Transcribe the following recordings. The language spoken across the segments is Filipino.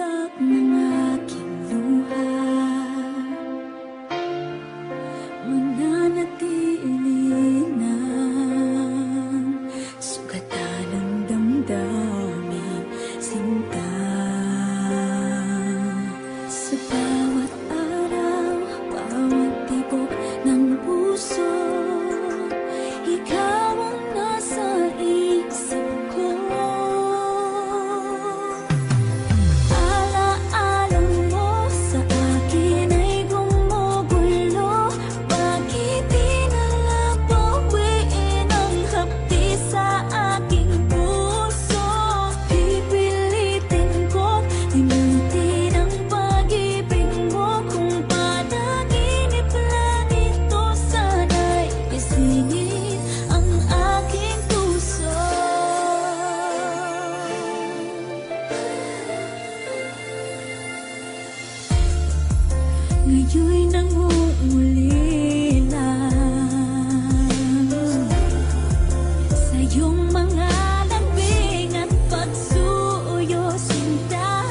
tatak ng aking luha, mananatili ng sugatan ng damdamin, sinta. Sa bawat araw, bawat tibok ng puso, ikaw ang nasa isip ko. Alaala mo sa akin ay gumugulo. Bakit di na bawiin ang hapdi sa aking puso? Pipilitin kong limutin ang pag-ibig mo. Kung panaginip lang ito, sana'y isingin ang aking puso. Ngayon'y nangungulila sa iyong mga lambing at pagsuyo, sinta.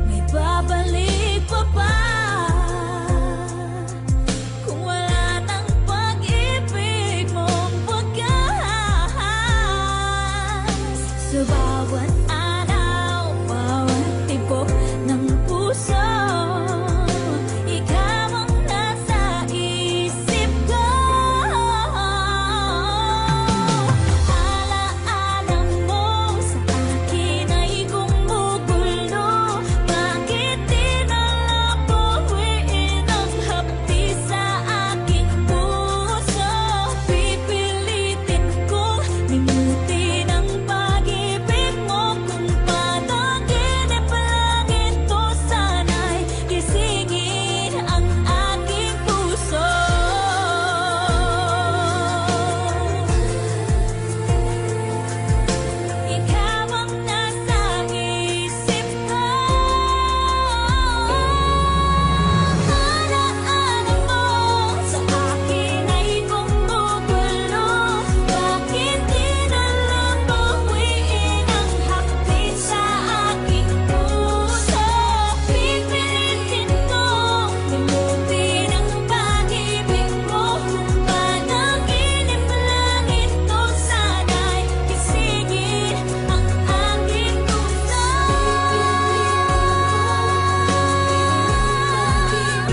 May babalik pa ba kung wala ng pag-ibig mong wagas? Sa bawat